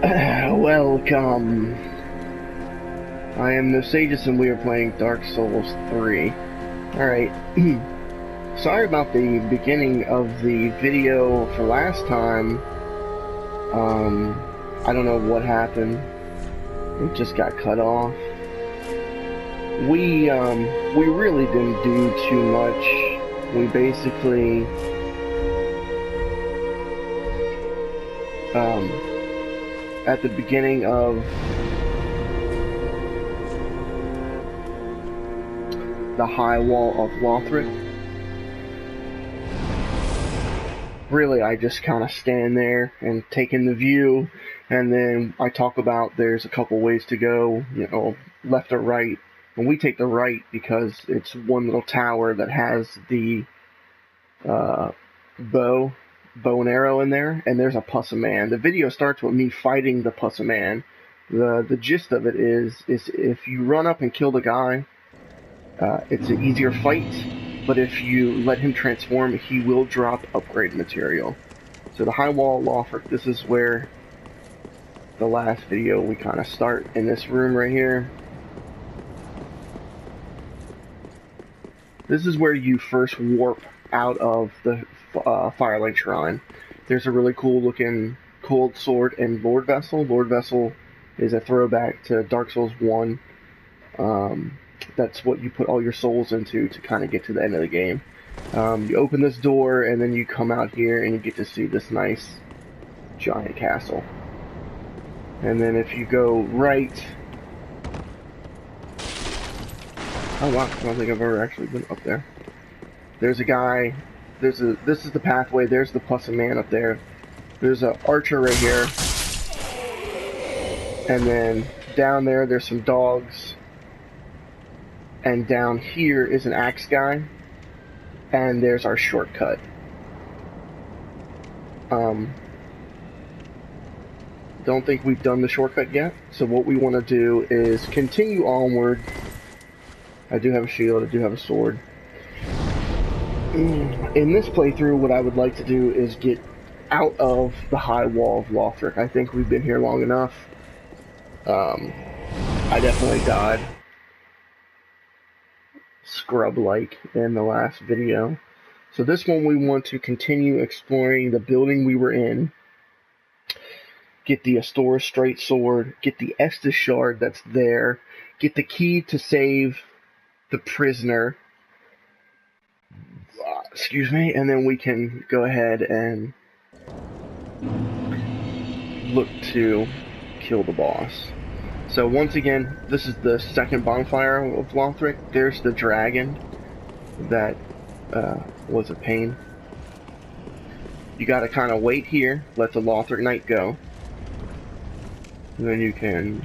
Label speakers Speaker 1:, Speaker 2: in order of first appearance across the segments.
Speaker 1: Welcome. I am Nosajus and we are playing Dark Souls 3. Alright. Sorry about the beginning of the video for last time. I don't know what happened. It just got cut off. We really didn't do too much. We basically at the beginning of the high wall of Lothric, really I just kind of stand there and take in the view, and then I talk about there's a couple ways to go, you know, left or right, and we take the right because it's one little tower that has the bow and arrow in there, and there's a Pussa Man. The video starts with me fighting the Pussa Man. The gist of it is if you run up and kill the guy, it's an easier fight, but if you let him transform, he will drop upgrade material. So the high wall of Lothric, this is where the last video we kind of start, in this room right here. This is where you first warp out of the Firelight Shrine. There's a really cool looking Cold Sword and Lord Vessel. Lord Vessel is a throwback to Dark Souls 1. That's what you put all your souls into to kind of get to the end of the game. You open this door and then you come out here and you get to see this nice giant castle. And then if you go right... Oh wow, I don't think I've ever actually been up there. There's a guy, this is the pathway, there's the Pussa Man up there. There's an archer right here. And then down there, there's some dogs. And down here is an axe guy. And there's our shortcut. Don't think we've done the shortcut yet. So what we want to do is continue onward. I do have a shield, I do have a sword. In this playthrough, what I would like to do is get out of the high wall of Lothric. I think we've been here long enough. I definitely died scrub-like in the last video. So this one we want to continue exploring the building we were in. Get the Astora Straight Sword, get the Estus Shard that's there, get the key to save the prisoner. Excuse me, and then we can go ahead and look to kill the boss. So once again, this is the second bonfire of Lothric. There's the dragon that was a pain. You gotta kind of wait here, let the Lothric Knight go, and then you can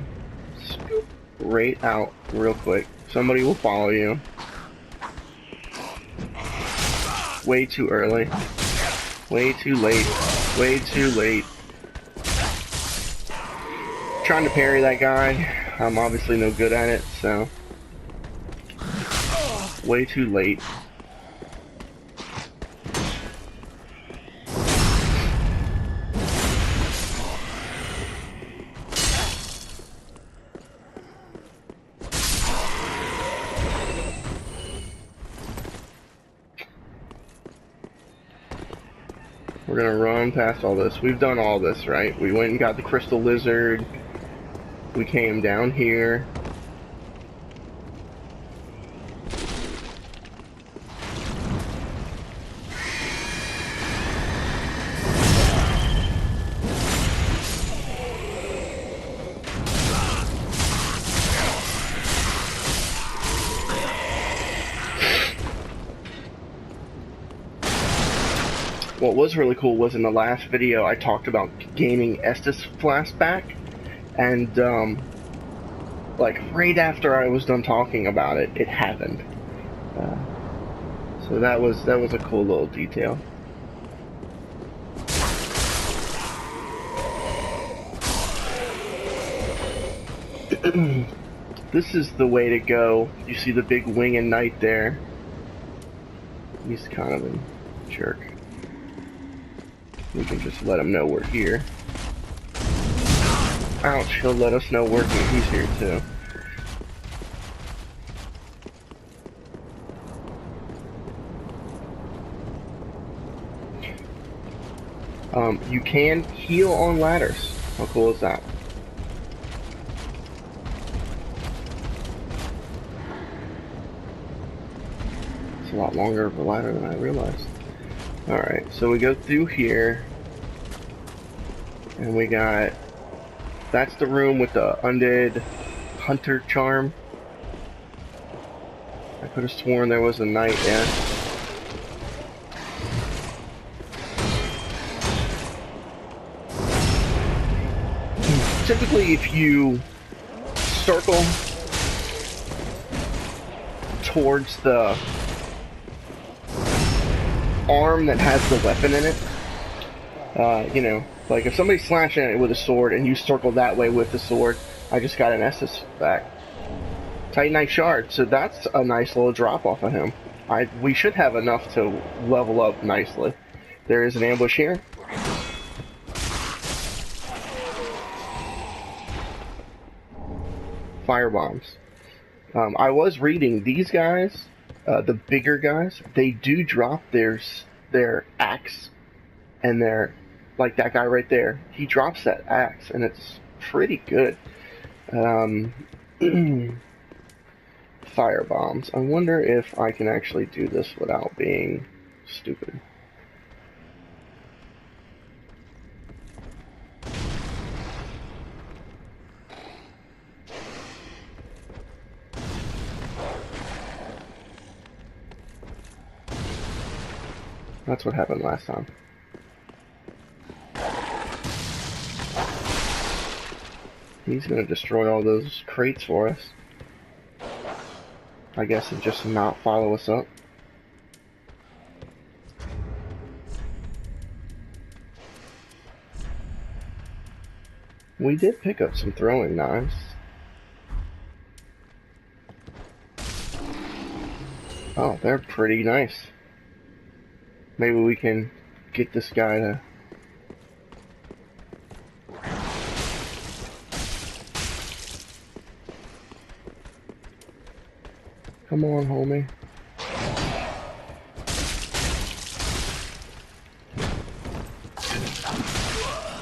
Speaker 1: scoop right out real quick. Somebody will follow you. Way too early. Way too late. Way too late. Trying to parry that guy. I'm obviously no good at it, so. Way too late. We're gonna run past all this. We've done all this, right? We went and got the crystal lizard. We came down here. What was really cool was in the last video I talked about gaining Estus Flask back, and like right after I was done talking about it, it happened. So that was a cool little detail. This is the way to go. You see the big winged knight there. He's kind of a jerk. We can just let him know we're here. ouch, he'll let us know he's here too. You can heal on ladders. How cool is that? It's a lot longer of a ladder than I realized. Alright, so we go through here. And we got... That's the room with the undead hunter charm. I could have sworn there was a knight there. Typically, if you circle towards the arm that has the weapon in it, you know, like if somebody's slashing at it with a sword and you circle that way with the sword, I just got an Estus back. Titanite shard, so that's a nice little drop off of him. We should have enough to level up nicely. There is an ambush here. Fire bombs. I was reading these guys, the bigger guys, they do drop their axe and their, like that guy right there, he drops that axe and it's pretty good. Fire bombs. I wonder if I can actually do this without being stupid. That's what happened last time. He's gonna destroy all those crates for us. I guess, and just not follow us up. We did pick up some throwing knives. Oh, they're pretty nice. Maybe we can get this guy to... Come on, homie.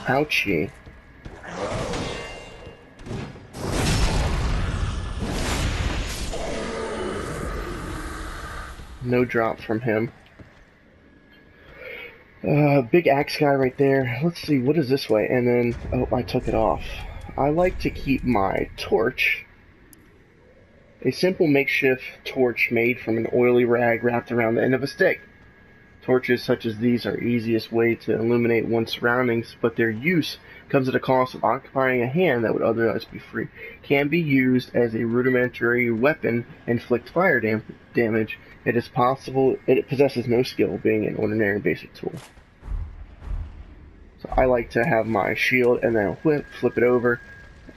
Speaker 1: Ouchie. No drop from him. Big axe guy right there. Let's see, what is this way? And then, oh, I took it off. I like to keep my torch. A simple makeshift torch made from an oily rag wrapped around the end of a stick. Torches such as these are easiest way to illuminate one's surroundings, but their use comes at a cost of occupying a hand that would otherwise be free. Can be used as a rudimentary weapon and inflict fire damage. It is possible. It possesses no skill, being an ordinary basic tool. So I like to have my shield and then flip it over.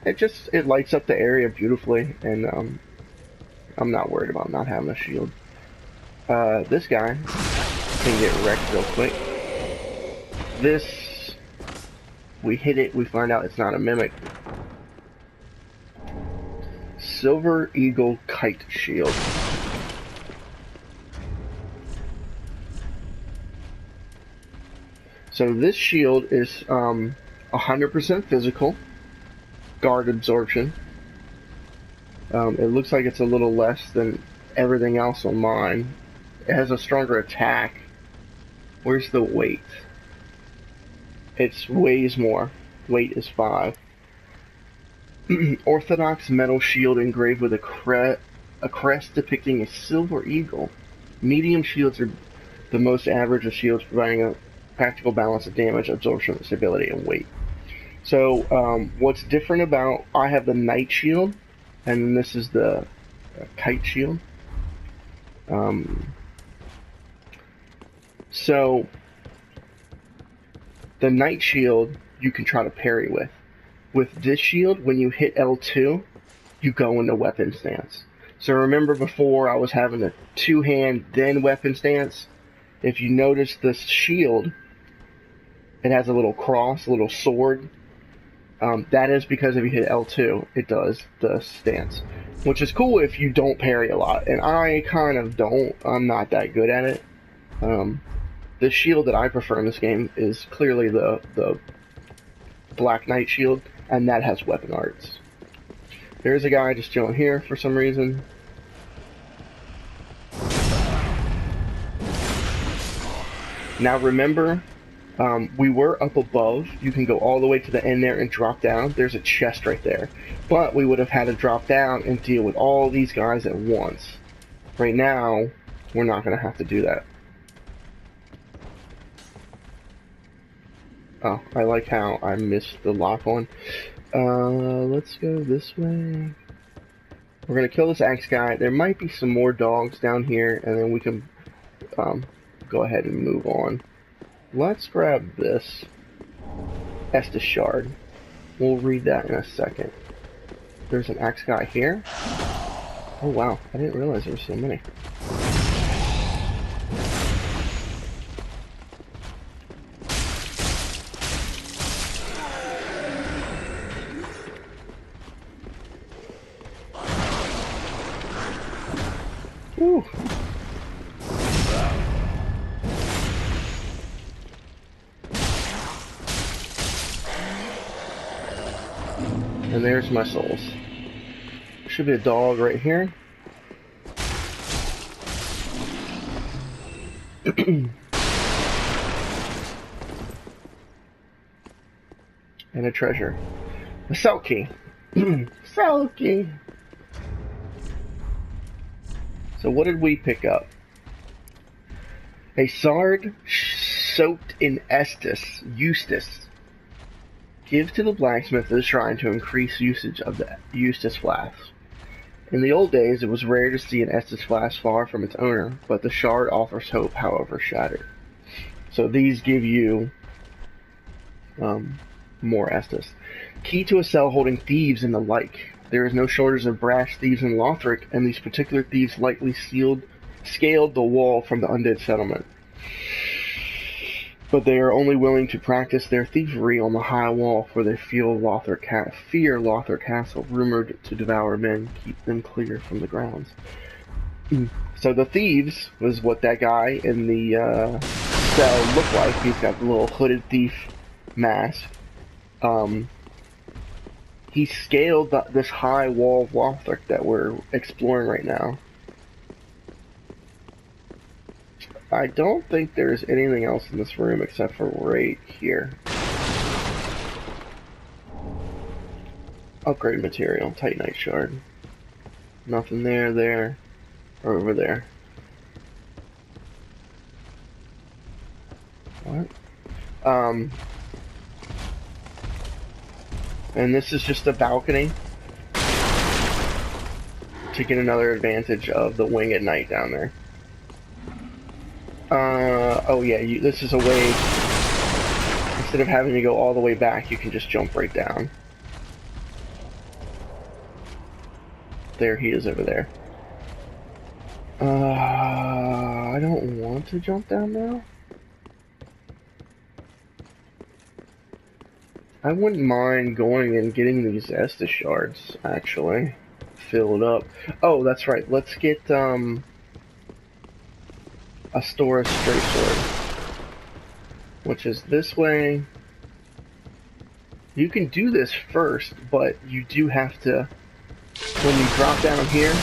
Speaker 1: It lights up the area beautifully, and I'm not worried about not having a shield. This guy can get wrecked real quick. This, we hit it, we find out it's not a mimic. Silver Eagle Kite Shield. So this shield is 100% physical, guard absorption. It looks like it's a little less than everything else on mine. It has a stronger attack. Where's the weight? It weighs more. Weight is 5. Orthodox metal shield engraved with a crest depicting a silver eagle. Medium shields are the most average of shields, providing a practical balance of damage, absorption, stability, and weight. So what's different about, I have the knight shield, and this is the kite shield. So the knight shield you can try to parry with. With this shield, when you hit L2, you go into weapon stance. So remember before I was having a two-hand then weapon stance? If you notice this shield, it has a little cross, a little sword. That is because if you hit L2, it does the stance, which is cool if you don't parry a lot, and I kind of don't. I'm not that good at it. The shield that I prefer in this game is clearly the Black Knight shield, and that has weapon arts. There's a guy just chilling here for some reason. Now remember, we were up above. You can go all the way to the end there and drop down. There's a chest right there. But we would have had to drop down and deal with all these guys at once. Right now, we're not going to have to do that. Oh, I like how I missed the lock on. Let's go this way. We're going to kill this axe guy. There might be some more dogs down here, and then we can go ahead and move on. Let's grab this Estus shard. We'll read that in a second. There's an axe guy here. Oh wow, I didn't realize there were so many. Woo. And there's my souls. Should be a dog right here. And a treasure. A cell key. Cell key. So what did we pick up? A sword soaked in Eustace. Give to the blacksmith at the shrine to increase usage of the Eustace flask. In the old days, it was rare to see an Estus flask far from its owner, but the shard offers hope, however shattered. So these give you more Estus. Key to a cell holding thieves and the like. There is no shortage of brash thieves in Lothric, and these particular thieves likely scaled the wall from the undead settlement. But they are only willing to practice their thievery on the high wall, for they fear Lothric Castle, rumored to devour men. Keep them clear from the grounds. So the thieves was what that guy in the cell looked like. He's got the little hooded thief mask. He scaled this high wall of Lothric that we're exploring right now. I don't think there's anything else in this room except for right here. Upgrade material, Titanite shard. Nothing there, or over there. What? And this is just a balcony to get another advantage of the wing at night down there. Oh yeah, this is a way, instead of having to go all the way back, you can just jump right down. There he is over there. I don't want to jump down now. I wouldn't mind going and getting these Estus shards, actually, filled up. Oh, that's right, let's get, a Stora straight sword, which is this way. You can do this first, but you do have to, when you drop down here,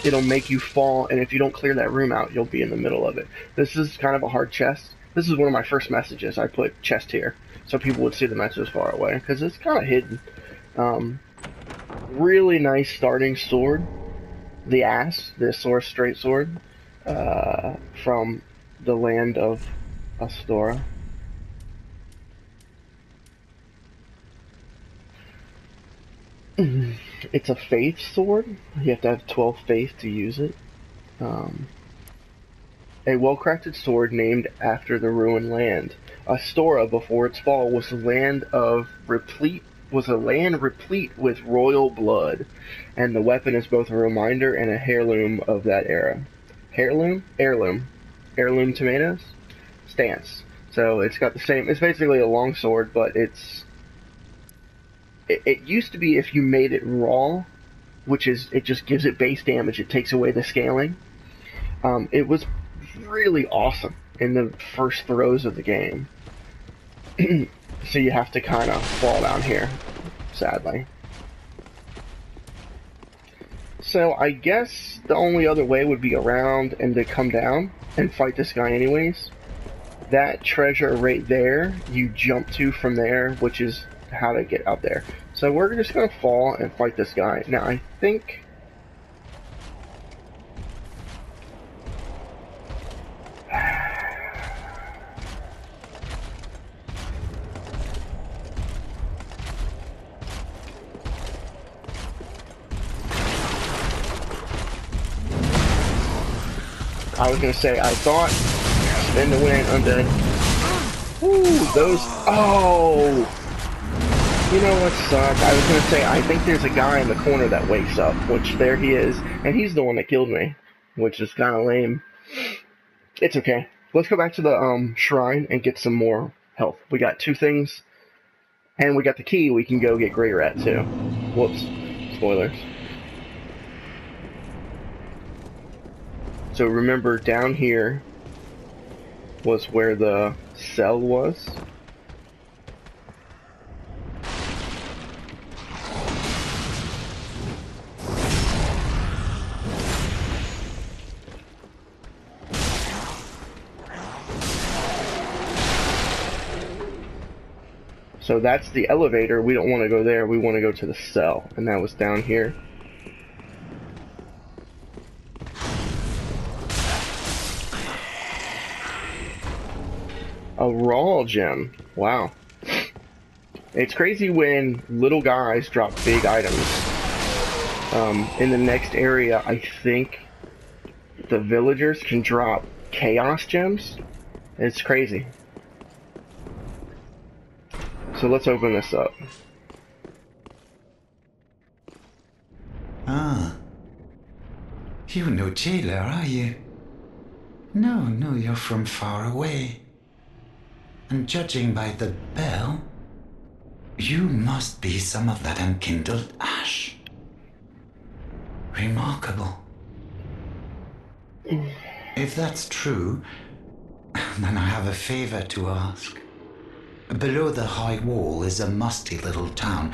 Speaker 1: it'll make you fall, and if you don't clear that room out, you'll be in the middle of it. This is kind of a hard chest. This is one of my first messages. I put chest here, so people would see the message far away, because it's kind of hidden. Really nice starting sword. The ass, the Sora straight sword. From the land of Astora. It's a faith sword. You have to have 12 faith to use it. A well-crafted sword named after the ruined land. Astora, before its fall, was a land replete with royal blood, and the weapon is both a reminder and a heirloom of that era. Heirloom? Heirloom. Heirloom tomatoes? Stance. So it's got the same, it's basically a long sword, but it's It used to be if you made it raw, which is it just gives it base damage. It takes away the scaling. It was really awesome in the first throws of the game. So you have to kind of fall down here, sadly. So I guess the only other way would be around and to come down and fight this guy anyways. That treasure right there, you jump to from there, which is how to get out there. So we're just going to fall and fight this guy. Now I think... I was going to say, I thought spin to win undead. Ooh, those... Oh! You know what sucked? I was going to say, I think there's a guy in the corner that wakes up, which there he is, and he's the one that killed me, which is kind of lame. It's okay. Let's go back to the shrine and get some more health. We got 2 things, and we got the key. We can go get Grey Rat, too. Whoops. Spoilers. So remember, down here was where the cell was. So that's the elevator. We don't want to go there. We want to go to the cell, and that was down here. A raw gem. Wow. It's crazy when little guys drop big items. In the next area, I think the villagers can drop chaos gems. It's crazy. So let's open this up.
Speaker 2: Ah. You're no jailer, are you? No, you're from far away. And judging by the bell, you must be some of that unkindled ash. Remarkable. If that's true, then I have a favor to ask. Below the high wall is a musty little town.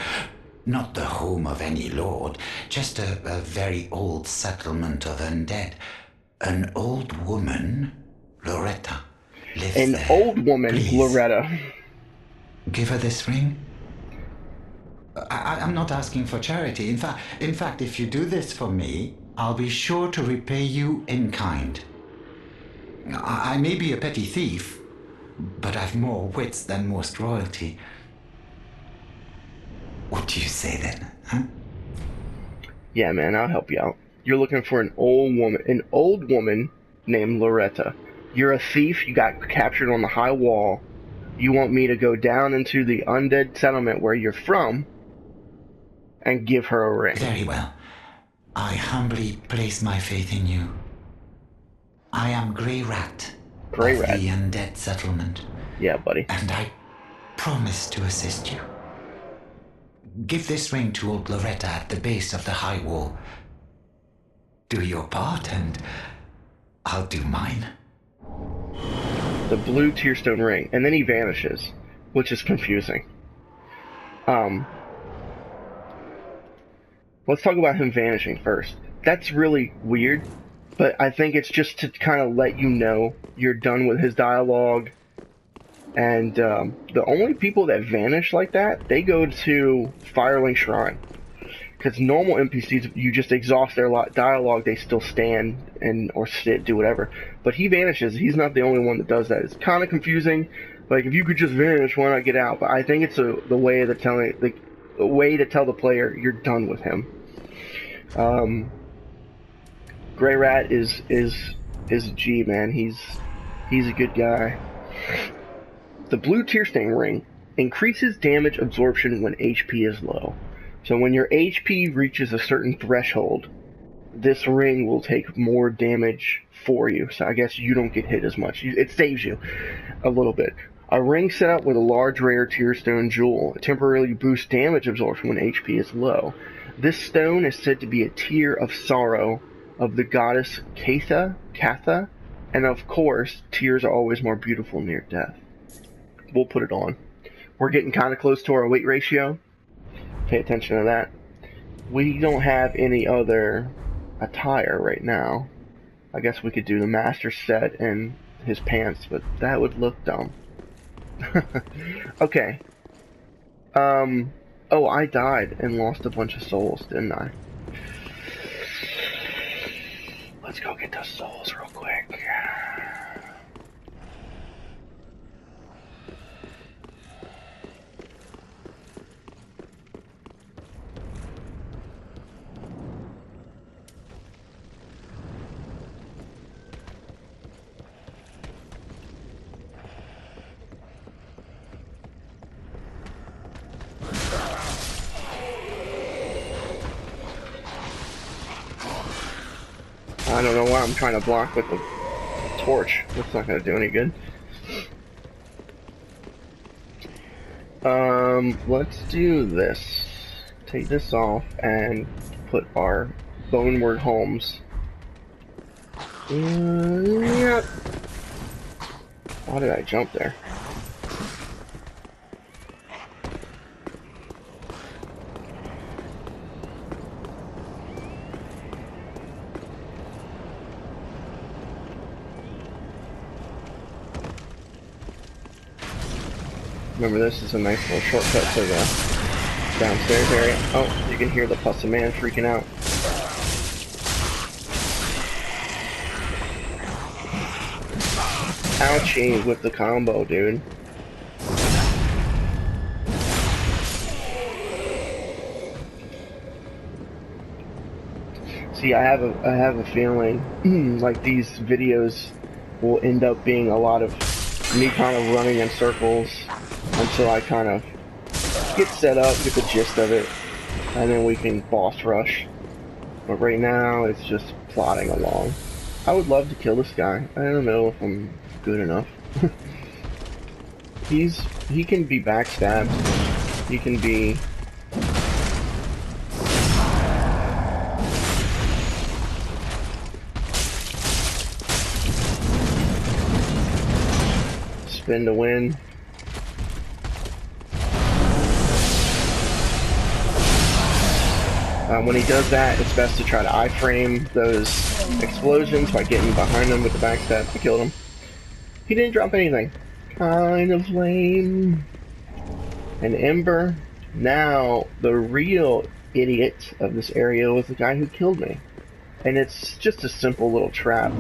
Speaker 2: Not the home of any lord, just a very old settlement of undead. An old woman, Loretta, lives there.
Speaker 1: An old woman,
Speaker 2: Please,
Speaker 1: Loretta.
Speaker 2: give her this ring. I'm not asking for charity. In fact, if you do this for me, I'll be sure to repay you in kind. I may be a petty thief, but I've more wits than most royalty. What do you say then, huh?
Speaker 1: Yeah, man, I'll help you out. You're looking for an old woman named Loretta. You're a thief, you got captured on the high wall. You want me to go down into the undead settlement where you're from and give her a ring.
Speaker 2: Very well. I humbly place my faith in you. I am Grey Rat.
Speaker 1: Grey Rat.
Speaker 2: The undead settlement.
Speaker 1: Yeah, buddy.
Speaker 2: And I promise to assist you. Give this ring to old Loretta at the base of the high wall. Do your part and I'll do mine.
Speaker 1: The blue tearstone ring, and then he vanishes, which is confusing. Let's talk about him vanishing first. That's really weird, but I think it's just to kind of let you know you're done with his dialogue. And the only people that vanish like that, they go to Firelink Shrine. Because normal NPCs, you just exhaust their dialogue, they still stand and or sit, do whatever. But he vanishes. He's not the only one that does that. It's kind of confusing. Like, if you could just vanish, why not get out? But I think it's the way to tell the player you're done with him. Grey Rat is a G, man. He's a good guy. The blue tearstain ring increases damage absorption when HP is low. So when your HP reaches a certain threshold, this ring will take more damage for you. So I guess you don't get hit as much. It saves you a little bit. A ring set up with a large rare tearstone jewel. It temporarily boosts damage absorption when HP is low. This stone is said to be a tear of sorrow of the goddess Katha, and of course, tears are always more beautiful near death. We'll put it on. We're getting kind of close to our weight ratio. Pay attention to that. We don't have any other attire right now. I guess we could do the master set and his pants, but that would look dumb. Okay. Oh, I died and lost a bunch of souls, didn't I? Let's go get those souls real quick. I don't know why I'm trying to block with the torch. That's not going to do any good. Let's do this. Take this off and put our Boneward Homes. Yep. Why did I jump there? Remember, this is a nice little shortcut to the downstairs area. Oh, you can hear the Pussy Man freaking out. Ouchie with the combo, dude. See, I have a feeling like these videos will end up being a lot of me kind of running in circles until I kind of get set up, get the gist of it, and then we can boss rush. But right now, it's just plodding along. I would love to kill this guy. I don't know if I'm good enough. He can be backstabbed. He can be... spin to win. When he does that, it's best to try to iframe those explosions by getting behind him with the backstab. I killed him. He didn't drop anything. Kind of lame. An ember. Now, the real idiot of this area was the guy who killed me. And it's just a simple little trap.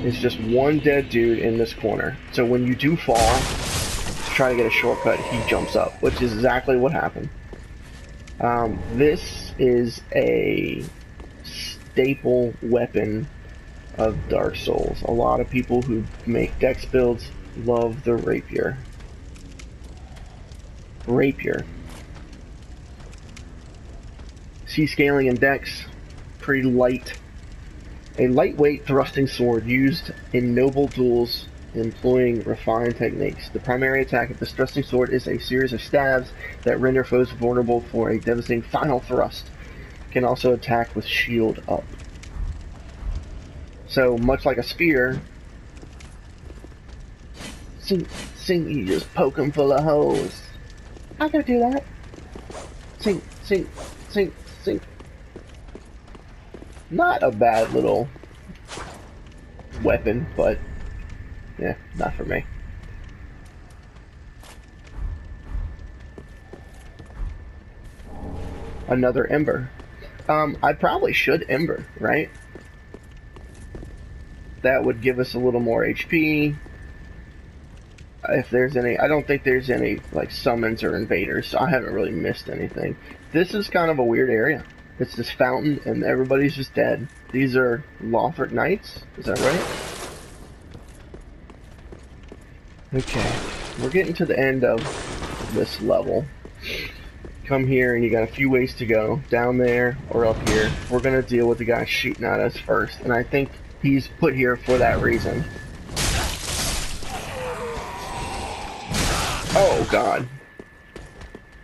Speaker 1: It's just one dead dude in this corner. So when you do fall, to try to get a shortcut, he jumps up, which is exactly what happened. This is a staple weapon of Dark Souls. A lot of people who make dex builds love the rapier. Rapier. See, scaling in dex, pretty light. A lightweight thrusting sword used in noble duels employing refined techniques. The primary attack of this thrusting sword is a series of stabs that render foes vulnerable for a devastating final thrust. It can also attack with shield up. So, much like a spear, you just poke him full of holes. I gotta do that. Sink. Not a bad little weapon, but yeah, not for me. Another ember. I probably should ember, right? That would give us a little more HP. If there's any, I don't think there's any like summons or invaders, so I haven't really missed anything. This is kind of a weird area. It's this fountain, and everybody's just dead. These are Lothric Knights, is that right? Okay, we're getting to the end of this level. Come here, and you got a few ways to go. Down there, or up here. We're gonna deal with the guy shooting at us first, and I think he's put here for that reason. Oh god.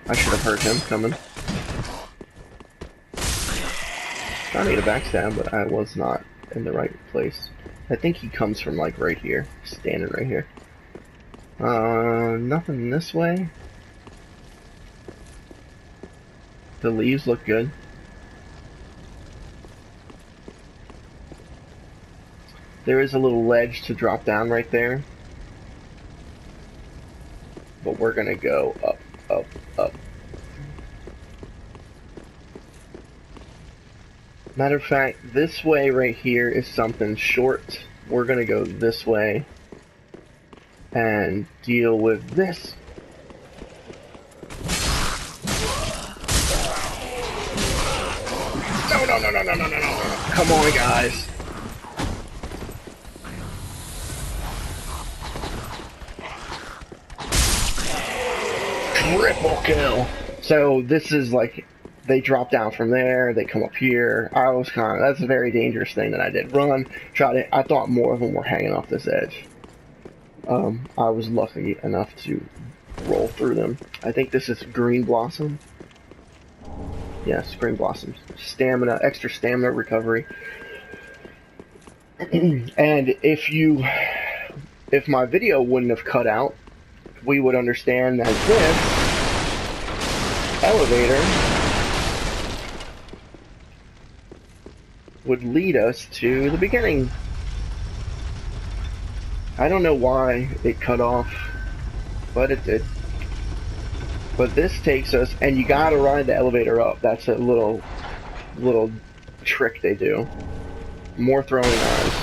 Speaker 1: I should have heard him coming. I need a backstab, but I was not in the right place. I think he comes from like right here. Standing right here. Nothing this way. The leaves look good. There is a little ledge to drop down right there. But we're gonna go up, up, up. Matter of fact, this way right here is something short. We're gonna go this way and deal with this. No, no, no, no, no, no, no, no. Come on, guys. Triple kill. So this is like, they drop down from there, they come up here. I was that's a very dangerous thing that I did. Run, try to, I thought more of them were hanging off this edge. I was lucky enough to roll through them. I think this is green blossom. Yes, green blossoms. Stamina, extra stamina recovery. And if my video wouldn't have cut out, we would understand that this elevator would lead us to the beginning. I don't know why it cut off, but it did. But this takes us, and you gotta ride the elevator up. That's a little trick they do. More throwing knives.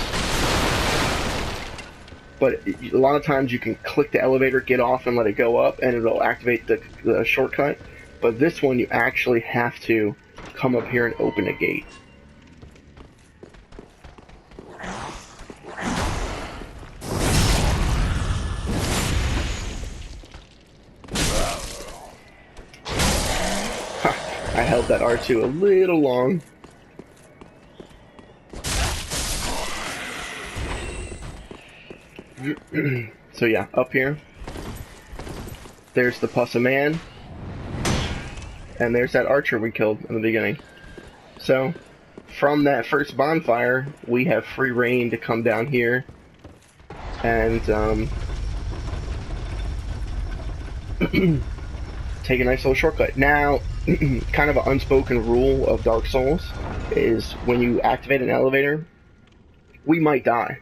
Speaker 1: But a lot of times you can click the elevator, get off, and let it go up, and it'll activate the shortcut. But this one, you actually have to come up here and open a gate. I held that R2 a little long. So yeah, up here, there's the Pussa Man, and there's that archer we killed in the beginning. So, from that first bonfire, we have free reign to come down here and take a nice little shortcut. Now, kind of an unspoken rule of Dark Souls is when you activate an elevator, we might die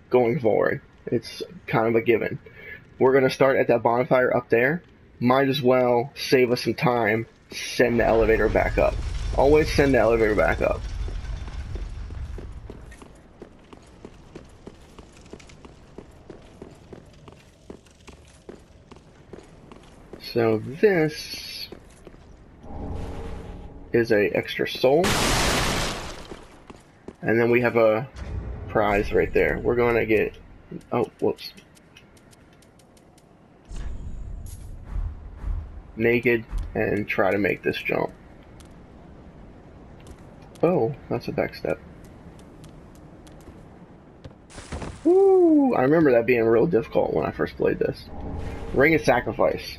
Speaker 1: going forward. It's kind of a given. We're going to start at that bonfire up there. Might as well save us some time, send the elevator back up. Always send the elevator back up. So this is a extra soul. And then we have a prize right there. We're going to get... Oh, whoops. Naked and try to make this jump. Oh, that's a backstep. Woo! I remember that being real difficult when I first played this. Ring of Sacrifice.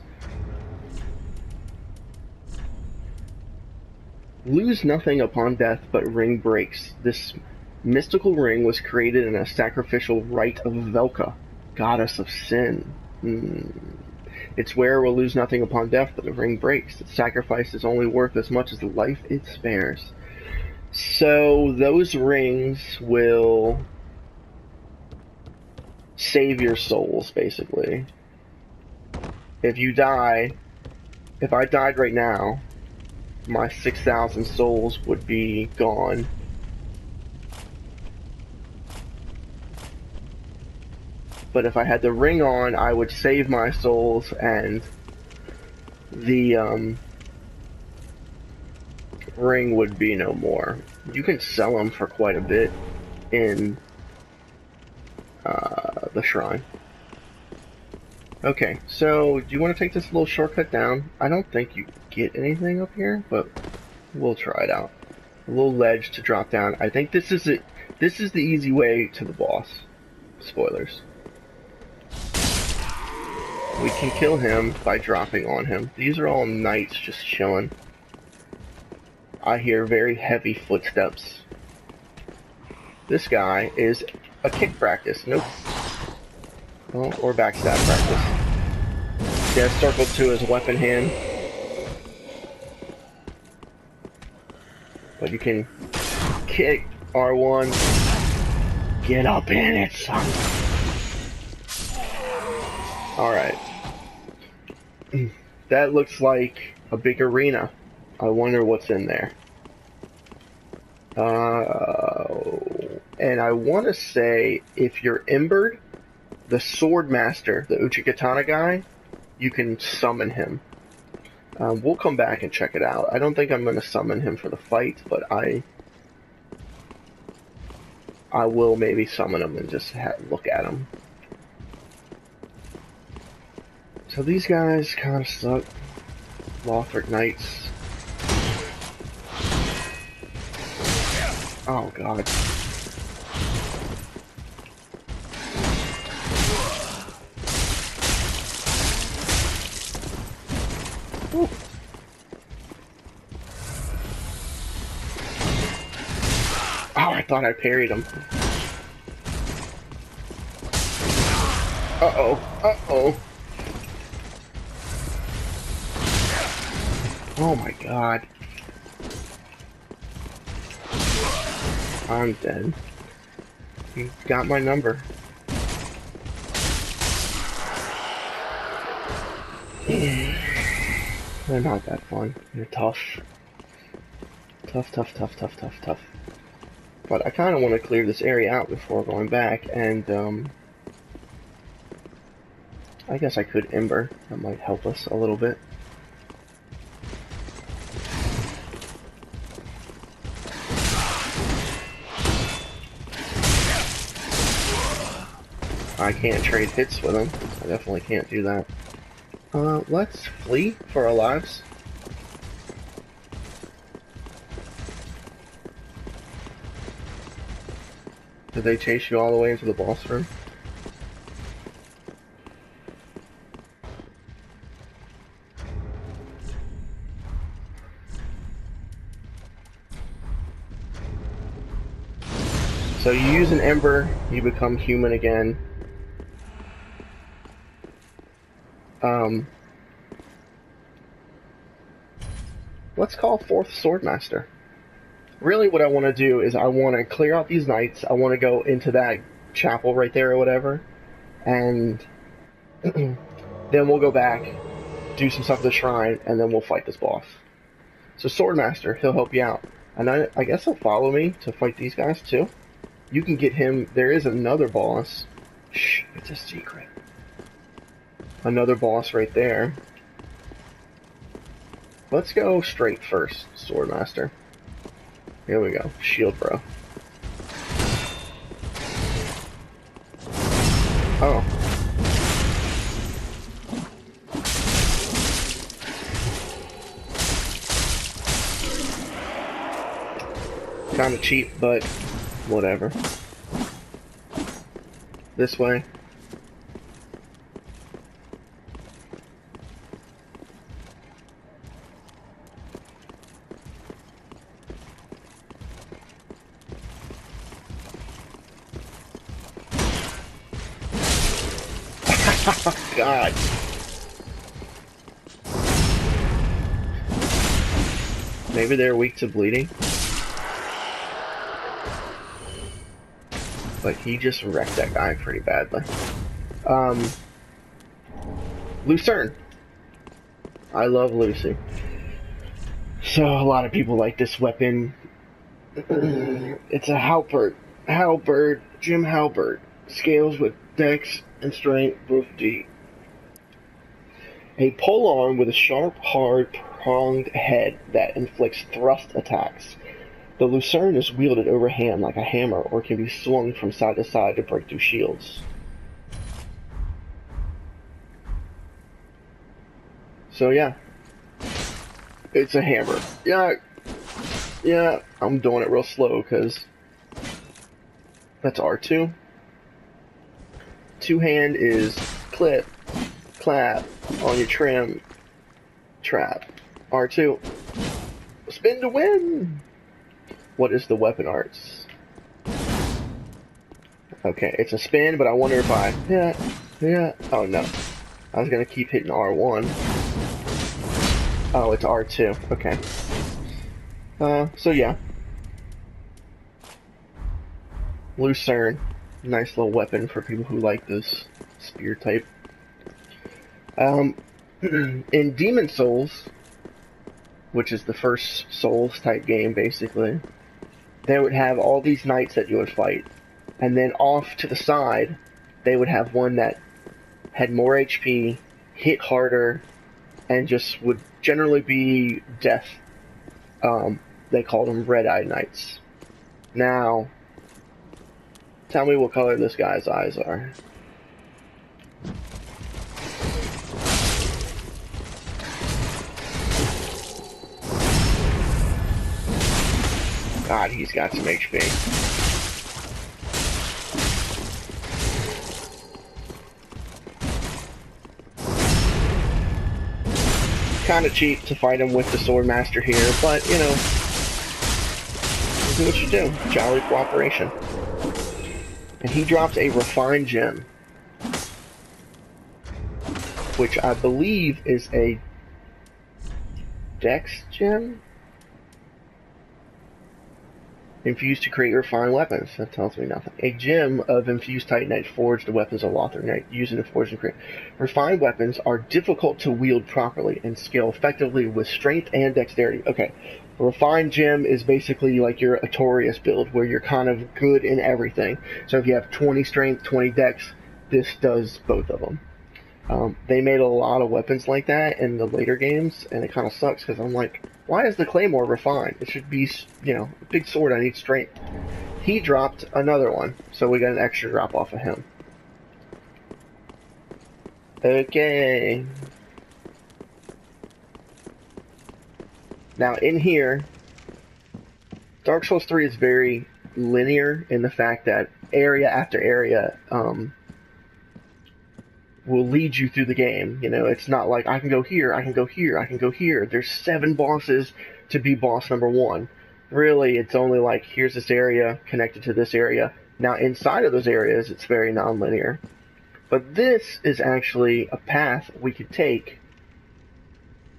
Speaker 1: Lose nothing upon death, but ring breaks. This mystical ring was created in a sacrificial rite of Velka, goddess of sin. Its wearer will lose nothing upon death, but the ring breaks. Its sacrifice is only worth as much as the life it spares. So those rings will save your souls, basically. If you die, if I died right now, my 6,000 souls would be gone. But if I had the ring on, I would save my souls, and the ring would be no more. You can sell them for quite a bit in the shrine. Okay, so do you want to take this little shortcut down? I don't think you get anything up here, but we'll try it out. A little ledge to drop down. I think this is it. This is the easy way to the boss. Spoilers. We can kill him by dropping on him. These are all knights just chilling. I hear very heavy footsteps. This guy is a kick practice. Nope. Oh, or backstab practice. Yeah, circled to his weapon hand. But you can kick R1. Get up in it, son. Alright. That looks like a big arena. I wonder what's in there. And I want to say, if you're embered, the sword master, the Uchigatana guy, you can summon him. We'll come back and check it out. I don't think I'm going to summon him for the fight, but I will maybe summon him and just look at him. So these guys kind of suck. Lothric Knights. Oh god. Ooh. Oh, I thought I parried him. Uh-oh. Uh-oh. Oh my god. I'm dead. He got my number. They're not that fun. They're tough. Tough, tough, tough, tough, tough, tough. But I kind of want to clear this area out before going back, and I guess I could Ember. That might help us a little bit. I can't trade hits with him. I definitely can't do that. Let's flee for our lives. Did they chase you all the way into the boss room? So you use an Ember, you become human again. Let's call Fourth Swordmaster. Really what I want to do is I want to clear out these knights. I want to go into that chapel right there or whatever. And then we'll go back, do some stuff at the shrine, and then we'll fight this boss. So Swordmaster, he'll help you out. And I guess he'll follow me to fight these guys too. You can get him. There is another boss. Shh, it's a secret. Another boss right there. Let's go straight first, Swordmaster. Here we go. Shield bro. Oh. Kinda cheap, but whatever. This way. God. Maybe they're weak to bleeding. But he just wrecked that guy pretty badly. Lucerne. I love Lucy. So a lot of people like this weapon. It's a halberd. Halberd. Jim Halberd. Scales with dex and strength both D. A polearm with a sharp, hard, pronged head that inflicts thrust attacks. The lucerne is wielded overhand like a hammer or can be swung from side to side to break through shields. So yeah, it's a hammer. Yeah, I'm doing it real slow because that's R2. Two-hand is clip, clap on your trim trap. R2. Spin to win! What is the weapon arts? Okay, it's a spin, but I wonder if I... Yeah. Oh, no. I was going to keep hitting R1. Oh, it's R2. Okay. So yeah. Lucerne. Nice little weapon for people who like this spear type. In Demon Souls, which is the first Souls type game basically, they would have all these knights that you would fight. And then off to the side, they would have one that had more HP, hit harder, and just would generally be death. They called them Red-Eyed Knights. Now, tell me what color this guy's eyes are. God, he's got some HP. Kind of cheap to fight him with the Swordmaster here, but, you know, do what you do. Jolly cooperation. And he drops a Refined Gem, which I believe is a Dex Gem? Infused to create refined weapons. That tells me nothing. A gem of infused titanite forged the weapons of Lothar used in the forge and create. Refined weapons are difficult to wield properly and scale effectively with strength and dexterity. Okay, a refined gem is basically like your Artorias build, where you're kind of good in everything. So if you have 20 strength, 20 dex, this does both of them. They made a lot of weapons like that in the later games, and it kind of sucks because I'm like, why is the Claymore refined? It should be, you know, a big sword. I need strength. He dropped another one, so we got an extra drop off of him. Okay. Now in here, Dark Souls 3 is very linear in the fact that area after area, will lead you through the game. You know, it's not like I can go here, I can go here, I can go here. There's 7 bosses to be boss number 1. Really, it's only like, here's this area connected to this area. Now, inside of those areas, it's very non-linear. But this is actually a path we could take.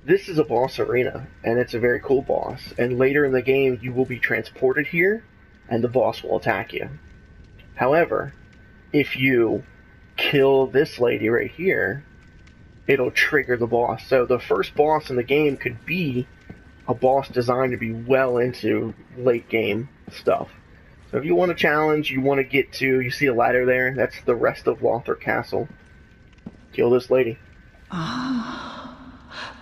Speaker 1: This is a boss arena, and it's a very cool boss. And later in the game, you will be transported here, and the boss will attack you. However, if you kill this lady right here, it'll trigger the boss. So the first boss in the game could be a boss designed to be well into late game stuff. So if you want a challenge, you want to get to, you see a ladder there, that's the rest of Lothar Castle. Kill this lady.
Speaker 3: Ah,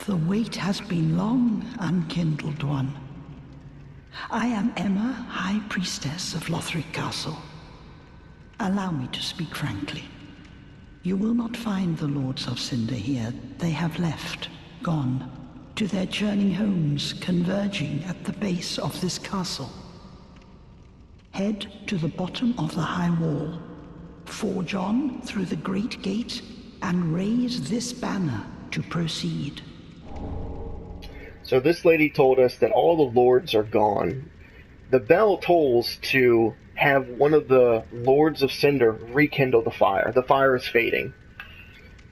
Speaker 3: the wait has been long, unkindled one. I am Emma, High Priestess of Lothric Castle. Allow me to speak frankly. You will not find the Lords of Cinder here. They have left, gone, to their churning homes converging at the base of this castle. Head to the bottom of the high wall, forge on through the great gate, and raise this banner to proceed.
Speaker 1: So this lady told us that all the lords are gone. The bell tolls to have one of the Lords of Cinder rekindle the fire. The fire is fading.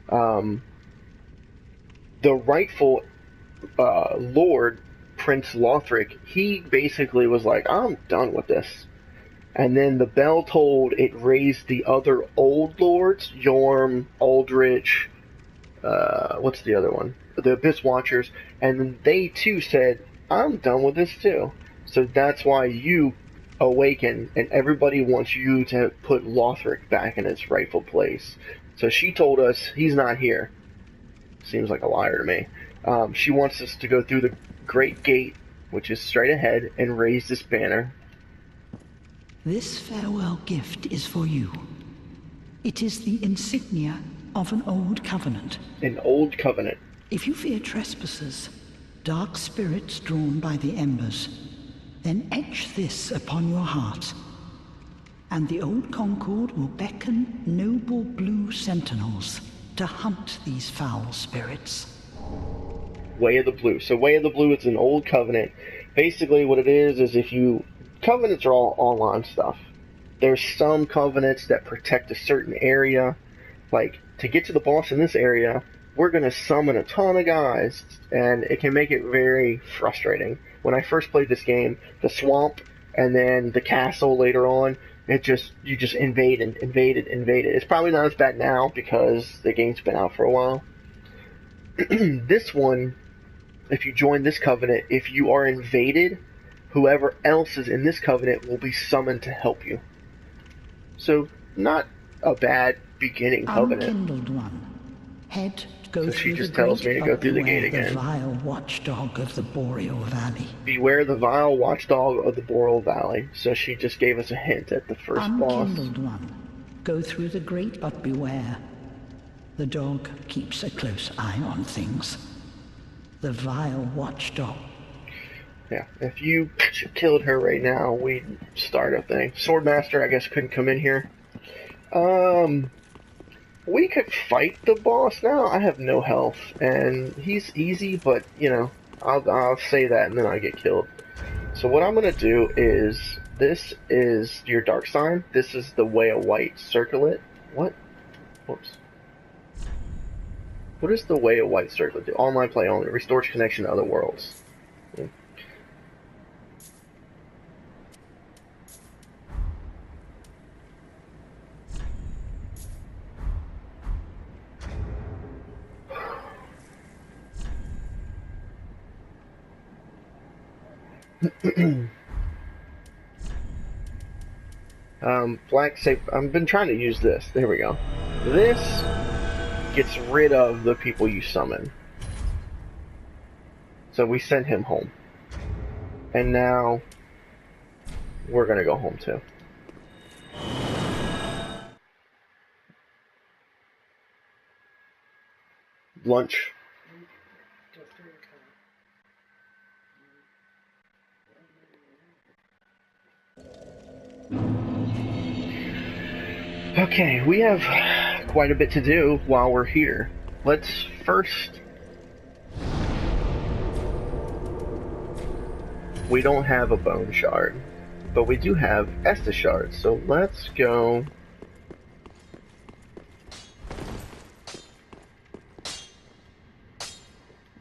Speaker 1: The rightful Lord, Prince Lothric, he basically was like, I'm done with this. And then the bell tolled, it raised the other old lords, Yorm, Aldrich, what's the other one? The Abyss Watchers, and then they too said, I'm done with this too. So that's why you awaken, and everybody wants you to put Lothric back in its rightful place. So she told us he's not here. Seems like a liar to me. She wants us to go through the Great Gate, which is straight ahead, and raise this banner.
Speaker 3: This farewell gift is for you. It is the insignia of an old covenant.
Speaker 1: An old covenant.
Speaker 3: If you fear trespassers, dark spirits drawn by the embers, then etch this upon your heart, and the old Concord will beckon noble blue sentinels to hunt these foul spirits.
Speaker 1: Way of the Blue. So Way of the Blue is an old covenant. Basically what it is if you... Covenants are all online stuff. There's some covenants that protect a certain area. Like, to get to the boss in this area, we're going to summon a ton of guys, and it can make it very frustrating. When I first played this game, the swamp and then the castle later on, you just invaded. It's probably not as bad now because the game's been out for a while. This one, if you join this covenant, if you are invaded, whoever else is in this covenant will be summoned to help you. So, not a bad beginning covenant.
Speaker 3: Unkindled one. Head, go
Speaker 1: So
Speaker 3: through
Speaker 1: she just
Speaker 3: the
Speaker 1: tells
Speaker 3: great,
Speaker 1: me to go through the
Speaker 3: beware
Speaker 1: gate again.
Speaker 3: the vile watchdog of the Boreal Valley.
Speaker 1: Beware the vile watchdog of the Boreal Valley. So she just gave us a hint at the first boss.
Speaker 3: Unkindled one. Go through the great, but beware. The dog keeps a close eye on things. The vile watchdog.
Speaker 1: Yeah, if you killed her right now, we'd start a thing. Swordmaster, I guess, couldn't come in here. We could fight the boss now. I have no health, and he's easy, but, you know, I'll say that and then I get killed. So what I'm going to do is, this is your dark sign. This is the Way of White. Circle it. What? Whoops. What does the Way of White circle do? Online play only. Restores connection to other worlds. Black safe. I've been trying to use this. There we go. This gets rid of the people you summon. So we sent him home. And now we're gonna go home too. Lunch. Okay, we have quite a bit to do while we're here. Let's first... We don't have a bone shard, but we do have Estus shards, so let's go...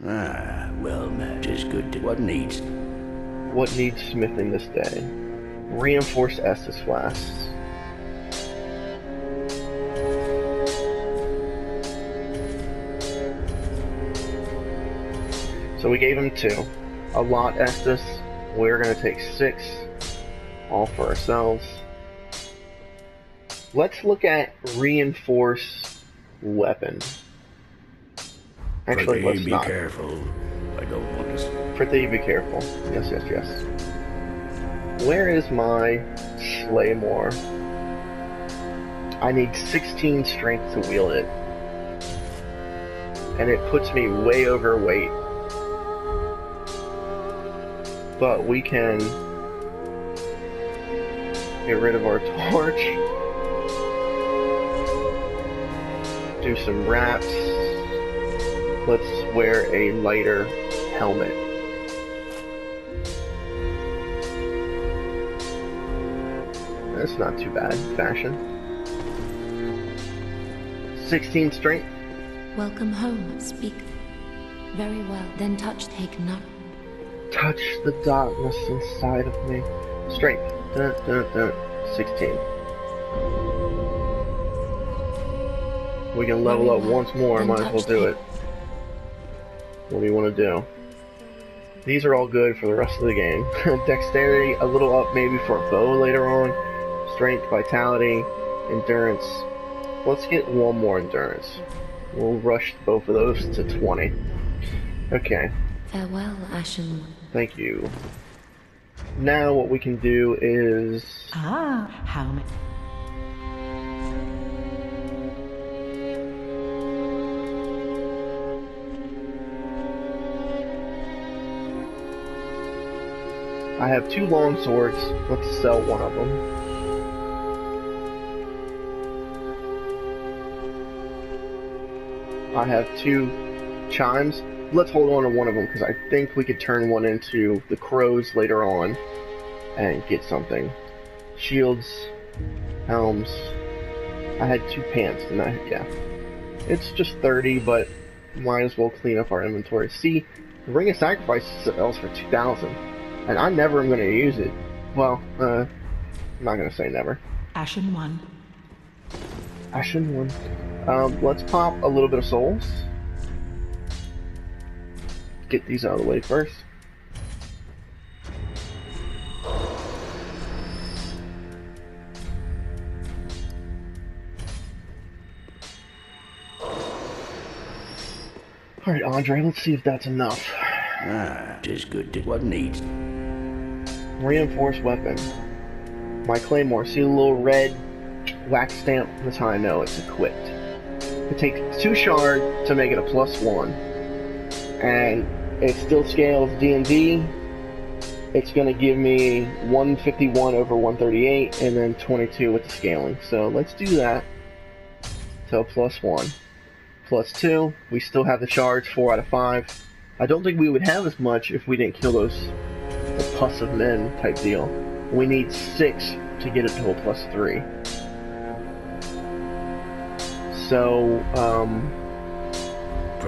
Speaker 4: Ah, well met is good to... What needs?
Speaker 1: What needs smithing this day? Reinforced Estus flasks. So we gave him 2. A lot Estus. We're going to take 6. All for ourselves. Let's look at reinforce weapon. Actually, let's
Speaker 4: be
Speaker 1: not.
Speaker 4: Careful. I don't want to...
Speaker 1: Pretty be careful. Yes, yes, yes. Where is my Slaymore? I need 16 strength to wield it. And it puts me way overweight. But we can get rid of our torch, do some wraps. Let's wear a lighter helmet. That's not too bad. Fashion. 16 strength.
Speaker 5: Welcome home, speak. Very well, then touch take none.
Speaker 1: Touch the darkness inside of me. Strength. 16. We can level up once more, might as well do it. What do you want to do? These are all good for the rest of the game. Dexterity, a little up maybe for a bow later on. Strength, vitality, endurance. Let's get one more endurance. We'll rush both of those to 20. Okay.
Speaker 5: Farewell, Ashen.
Speaker 1: Thank you. Now what we can do is...
Speaker 3: How many?
Speaker 1: I have 2 long swords. Let's sell one of them. I have 2 chimes. Let's hold on to one of them because I think we could turn one into the crows later on and get something. Shields, helms. I had 2 pants, and yeah. It's just 30, but might as well clean up our inventory. See, the Ring of Sacrifice sells for 2,000, and I never am going to use it. Well, I'm not going to say never.
Speaker 3: Ashen 1.
Speaker 1: Ashen 1. Let's pop a little bit of souls. Get these out of the way first. Alright, Andre, let's see if that's enough.
Speaker 4: Ah, 'tis good to what needs.
Speaker 1: Reinforced weapon. My claymore. See the little red wax stamp? That's how I know it's equipped. It takes 2 shards to make it a +1. And it still scales D&D. It's going to give me 151 over 138 and then 22 with the scaling. So let's do that. So +1. +2. We still have the shards, 4 out of 5. I don't think we would have as much if we didn't kill the pus of men type deal. We need 6 to get it to a +3. So,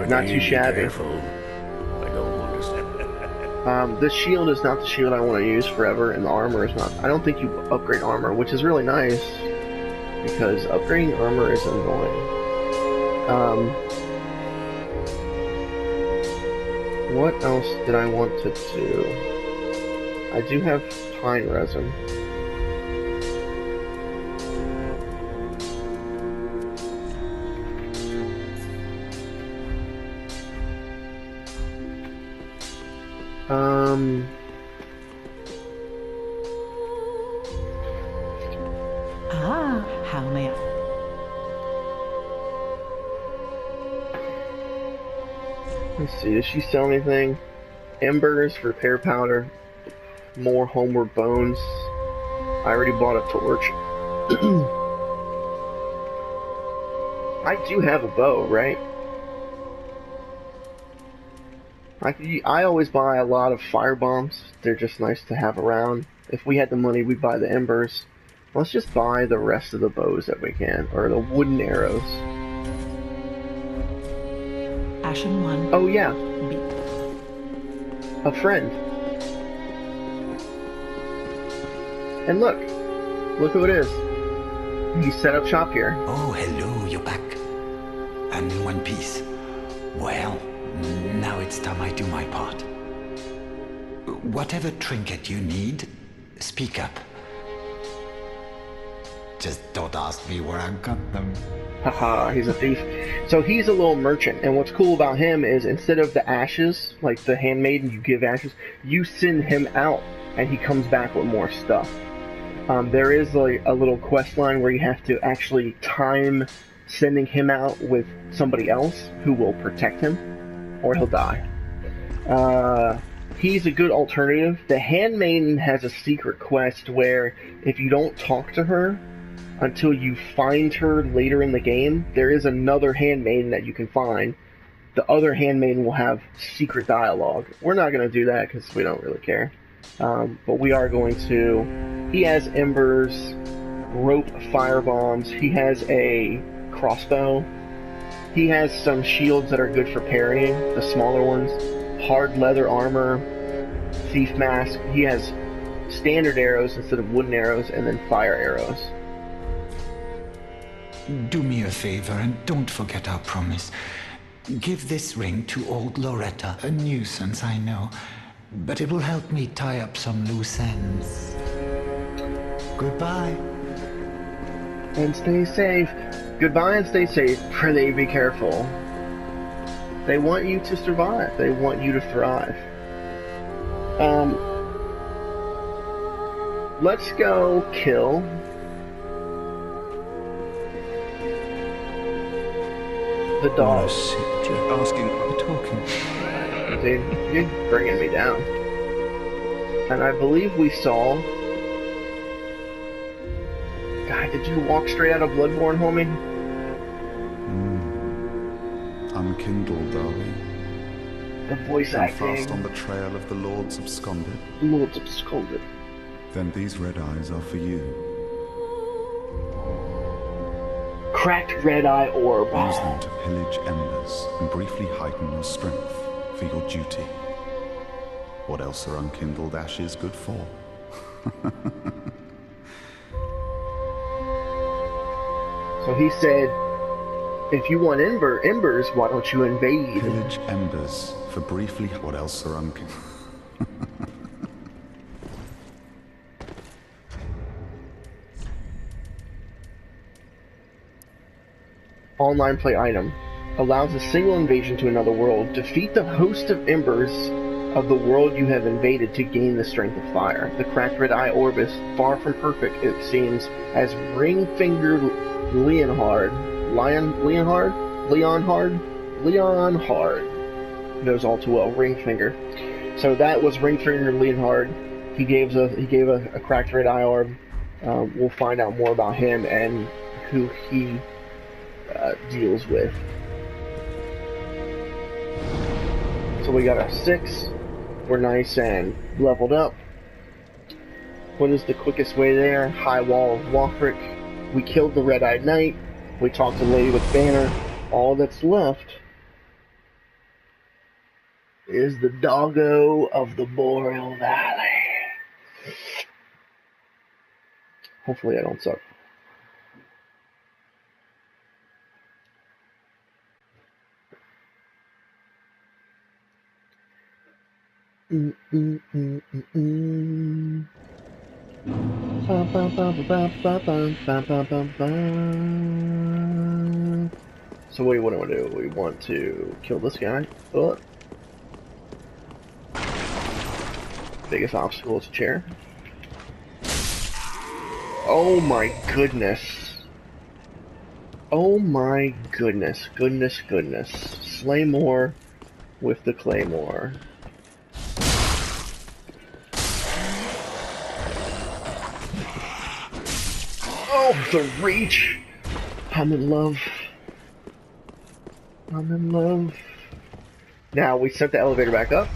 Speaker 1: not too shabby.
Speaker 4: Careful. I don't want to.
Speaker 1: This shield is not the shield I want to use forever, and the armor is not. I don't think you upgrade armor, which is really nice, because upgrading armor is annoying. What else did I want to do? I do have pine resin.
Speaker 3: How may I?
Speaker 1: Let's see, does she sell anything? Embers, repair powder, more homeward bones. I already bought a torch. I do have a bow, right? I always buy a lot of fire bombs. They're just nice to have around. If we had the money, we'd buy the embers. Let's just buy the rest of the bows that we can, or the wooden arrows.
Speaker 3: Ashen 1.
Speaker 1: Oh yeah,
Speaker 3: B.
Speaker 1: a friend. And look who it is. He set up shop here.
Speaker 2: Oh, hello, you're back. And in one piece. Well, now it's time I do my part. Whatever trinket you need, speak up. Just don't ask me where I got them.
Speaker 1: Haha, he's a thief. So he's a little merchant, and what's cool about him is instead of the ashes, like the handmaiden, you give ashes, you send him out, and he comes back with more stuff. There is like a little quest line where you have to actually time sending him out with somebody else who will protect him, or he'll die. He's a good alternative. The handmaiden has a secret quest where if you don't talk to her until you find her later in the game, there is another handmaiden that you can find. The other handmaiden will have secret dialogue. We're not going to do that because we don't really care. But we are going to. He has embers, rope fire bombs. He has a crossbow. He has some shields that are good for parrying, the smaller ones. Hard leather armor, thief mask. He has standard arrows instead of wooden arrows, and then fire arrows.
Speaker 2: Do me a favor and don't forget our promise. Give this ring to old Loretta. A nuisance, I know, but it will help me tie up some loose ends. Goodbye.
Speaker 1: And stay safe. Goodbye and stay safe. Pray be careful. They want you to survive. They want you to thrive. Let's go kill the dog.
Speaker 6: You're asking, I'm talking.
Speaker 1: Dude, you're bringing me down. And I believe we saw... God, did you walk straight out of Bloodborne, homie?
Speaker 7: unkindled, are we?
Speaker 1: The voice
Speaker 7: And
Speaker 1: acting.
Speaker 7: fast on the trail of the Lords absconded?
Speaker 1: Lords absconded.
Speaker 7: Then these red eyes are for you.
Speaker 1: Cracked red eye orb.
Speaker 7: Use them to pillage embers and briefly heighten your strength for your duty. What else are unkindled ashes good for?
Speaker 1: So he said, if you want embers, why don't you invade?
Speaker 7: Pillage embers for briefly. What else are unkindled?
Speaker 1: Online play item. Allows a single invasion to another world. Defeat the host of embers of the world you have invaded to gain the strength of fire. The cracked red eye orb is far from perfect, it seems, as ring-fingered Leonhard knows all too well. Ringfinger. So that was Ringfinger Leonhard. He gave a cracked red eye orb. We'll find out more about him and who he deals with. So we got our 6. We're nice and leveled up. What is the quickest way there? High Wall of Lothric. We killed the Red-Eyed Knight. We talked to the Lady with Banner. All that's left is the Doggo of the Boreal Valley. Hopefully I don't suck. So what do we want to do? We want to kill this guy. Oh. Biggest obstacle is a chair. Oh my goodness. Oh my goodness. Goodness. Slay more with the claymore. Oh, the reach! I'm in love. Now, we set the elevator back up.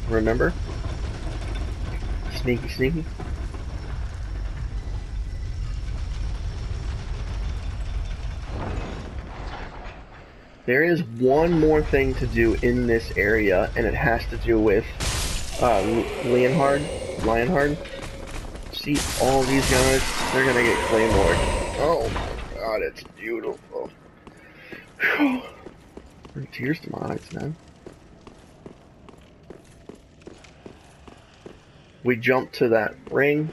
Speaker 1: Remember? Sneaky. There is one more thing to do in this area, and it has to do with Lionhard. See all these guys? They're gonna get claymored. Oh my god, it's beautiful. Whew. Tears to my eyes, man. We jump to that ring.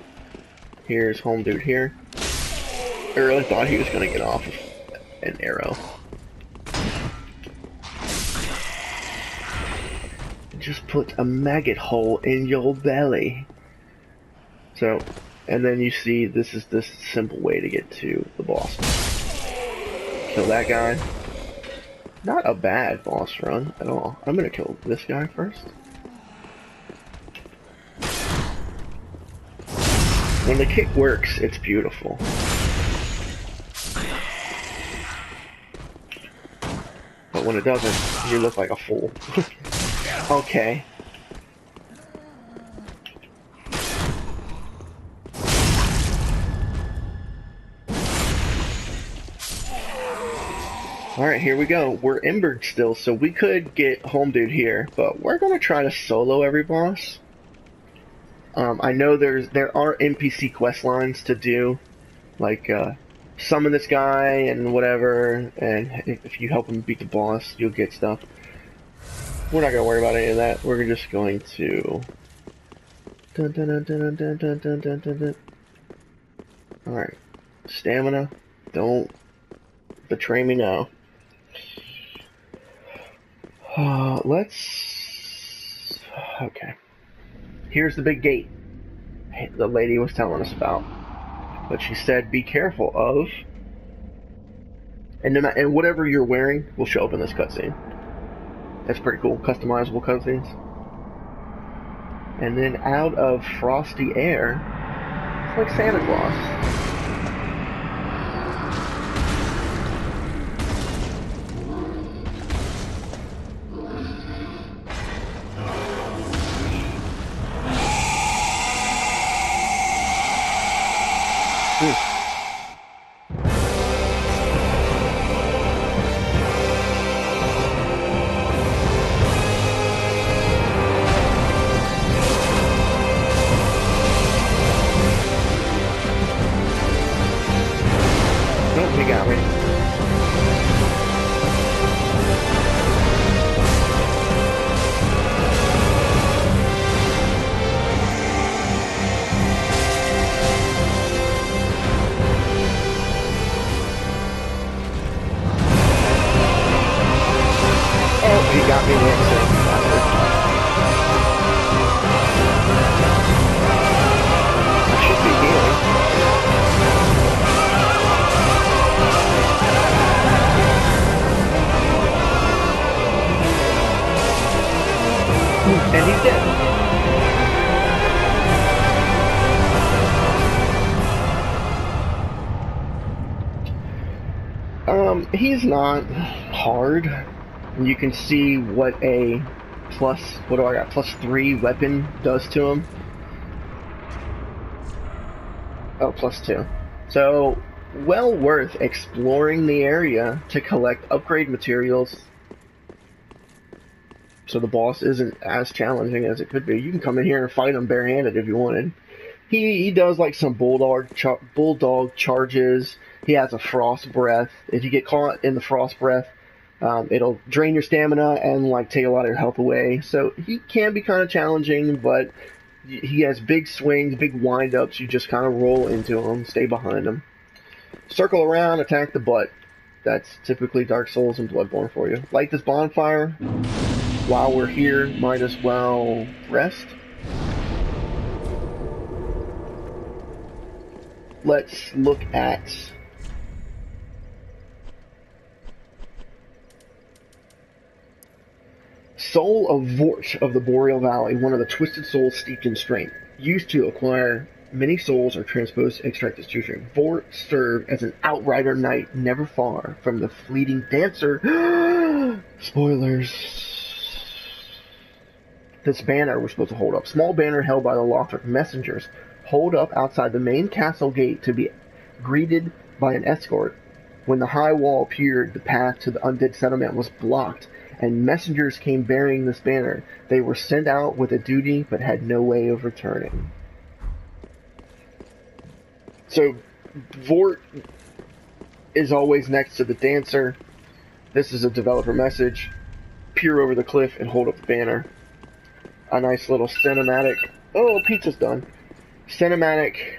Speaker 1: Here's home dude here. I really thought he was gonna get off an arrow. Just put a maggot hole in your belly. So, and then you see this is this simple way to get to the boss. Kill that guy. Not a bad boss run at all. I'm gonna kill this guy first. When the kick works, it's beautiful. But when it doesn't, you look like a fool. Okay. Alright, here we go. We're embered still, so we could get home dude here, but we're gonna try to solo every boss. I know there are NPC quest lines to do, like summon this guy and whatever, and if you help him beat the boss, you'll get stuff. We're not gonna worry about any of that. We're just going to. Alright. Stamina. Don't betray me now. Let's. Okay. Here's the big gate the lady was telling us about. But she said be careful of. And whatever you're wearing will show up in this cutscene. That's pretty cool. Customizable cutscenes. And then out of frosty air, it's like Santa Claus. Nope, he got me. Oh, he got me next time. I should be healing. And he's dead. He's not hard. You can see what a what do I got? +3 weapon does to him. Oh, +2. So, well worth exploring the area to collect upgrade materials so the boss isn't as challenging as it could be. You can come in here and fight him barehanded if you wanted. He does like some bulldog charges. He has a frost breath. If you get caught in the frost breath, it'll drain your stamina and like take a lot of your health away. So he can be kind of challenging, but he has big swings, big wind-ups. You just kind of roll into him, stay behind him. Circle around, attack the butt. That's typically Dark Souls and Bloodborne for you. Light this bonfire. While we're here, might as well rest. Let's look at Soul of Vort of the Boreal Valley, one of the twisted souls steeped in strength. Used to acquire many souls or transpose to extract its true strength. Vort served as an outrider knight never far from the fleeting dancer. Spoilers. This banner we're supposed to hold up. Small banner held by the Lothric messengers. Hold up outside the main castle gate to be greeted by an escort. When the high wall appeared, the path to the undead settlement was blocked, and messengers came bearing this banner. They were sent out with a duty, but had no way of returning. So, Vort is always next to the dancer. This is a developer message. Peer over the cliff and hold up the banner. A nice little cinematic. Oh, pizza's done. Cinematic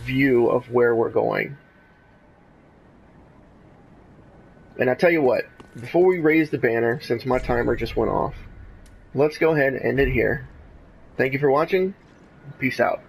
Speaker 1: view of where we're going. And I tell you what, before we raise the banner, since my timer just went off, let's go ahead and end it here. Thank you for watching. Peace out.